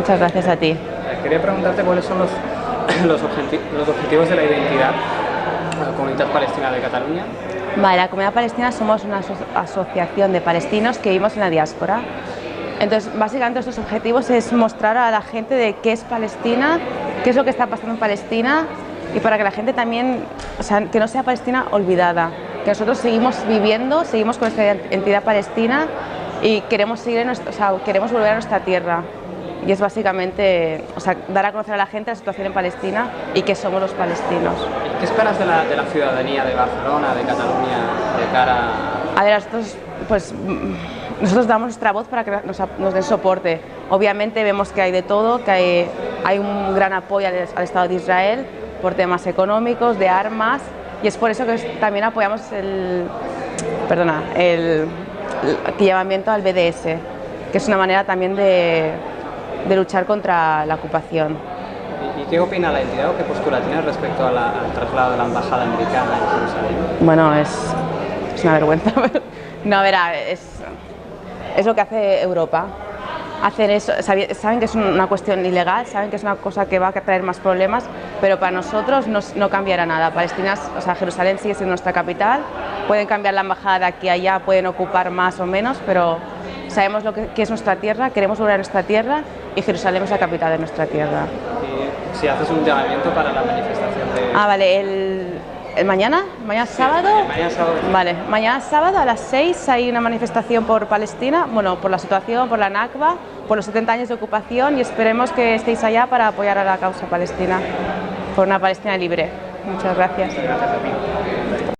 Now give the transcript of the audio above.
Muchas gracias a ti. Quería preguntarte cuáles son los objetivos de la identidad de la Comunitat Palestina de Cataluña. Vale, la Comunidad Palestina somos una asociación de palestinos que vivimos en la diáspora. Entonces, básicamente nuestros objetivos es mostrar a la gente de qué es Palestina, qué es lo que está pasando en Palestina, y para que la gente también, o sea, que no sea Palestina olvidada, que nosotros seguimos viviendo, seguimos con esta entidad palestina y queremos seguir queremos volver a nuestra tierra. Y es básicamente, o sea, dar a conocer a la gente la situación en Palestina y que somos los palestinos. ¿Qué esperas de la ciudadanía de Barcelona, de Cataluña, de cara a ver, nosotros damos nuestra voz para que nos den soporte. Obviamente vemos que hay de todo, que hay un gran apoyo al Estado de Israel por temas económicos, de armas, y es por eso que también apoyamos el llamamiento al BDS, que es una manera también de luchar contra la ocupación. ¿Y qué opina la entidad o qué postura tiene respecto al traslado de la embajada americana en Jerusalén? Bueno, es una vergüenza. No, verá, es lo que hace Europa. Hacen eso, saben que es una cuestión ilegal, saben que es una cosa que va a traer más problemas, pero para nosotros no cambiará nada. Palestina, o sea, Jerusalén sigue siendo nuestra capital, pueden cambiar la embajada de aquí a allá, pueden ocupar más o menos, pero sabemos que es nuestra tierra, queremos volver a nuestra tierra y Jerusalén es la capital de nuestra tierra. Y si haces un llamamiento para la manifestación de... Ah, vale, ¿mañana? ¿Mañana sábado? Sí, mañana sábado. Vale, mañana sábado a las 6 hay una manifestación por Palestina, bueno, por la situación, por la Nakba, por los 70 años de ocupación, y esperemos que estéis allá para apoyar a la causa palestina, por una Palestina libre. Muchas gracias. Gracias a ti.